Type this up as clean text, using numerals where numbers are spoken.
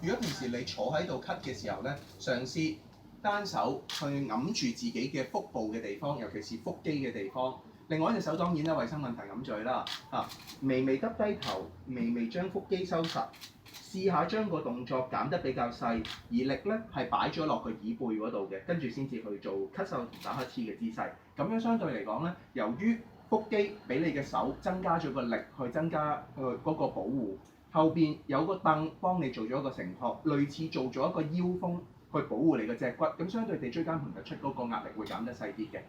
如果平時你坐喺度咳嘅時候咧，嘗試單手去揞住自己嘅腹部嘅地方，尤其是腹肌嘅地方。另外一隻手當然啦，衞生問題揞住佢啦。微微耷低頭，微微將腹肌收實，試下將個動作減得比較細，而力咧係擺咗落個耳背嗰度嘅，跟住先至去做咳嗽同打乞嗤嘅姿勢。咁樣相對嚟講咧，由於腹肌俾你嘅手增加咗個力，去增加嗰個保護。後邊有個凳幫你做咗一個承托，類似做咗一個腰封去保護你嘅脊骨，咁相對地椎間盤突出嗰個壓力會減得細啲嘅。